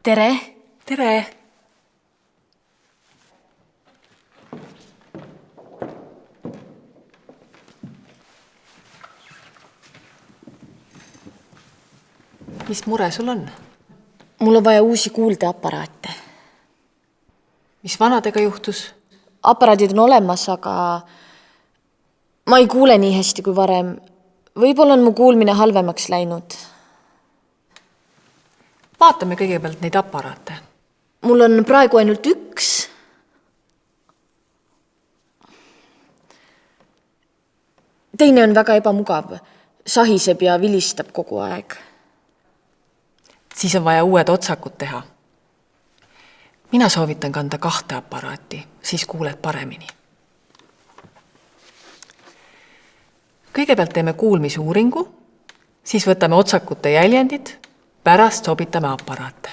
Tere! Tere! Mis mure sul on? Mul on vaja uusi kuuldeaparaate. Mis vanadega juhtus? Aparaadid on olemas, aga ma ei kuule nii hästi kui varem. Võib-olla on mu kuulmine halvemaks läinud. Vaatame kõigepealt neid aparaate. Mul on praegu ainult üks. Teine on väga ebamugav. Sahiseb ja vilistab kogu aeg. Siis on vaja uued otsakud teha. Mina soovitan kanda 2 aparaati, siis kuuled paremini. Kõigepealt teeme kuulmisuuringu, siis võtame otsakute jäljendid, pärast sobitame aparaate.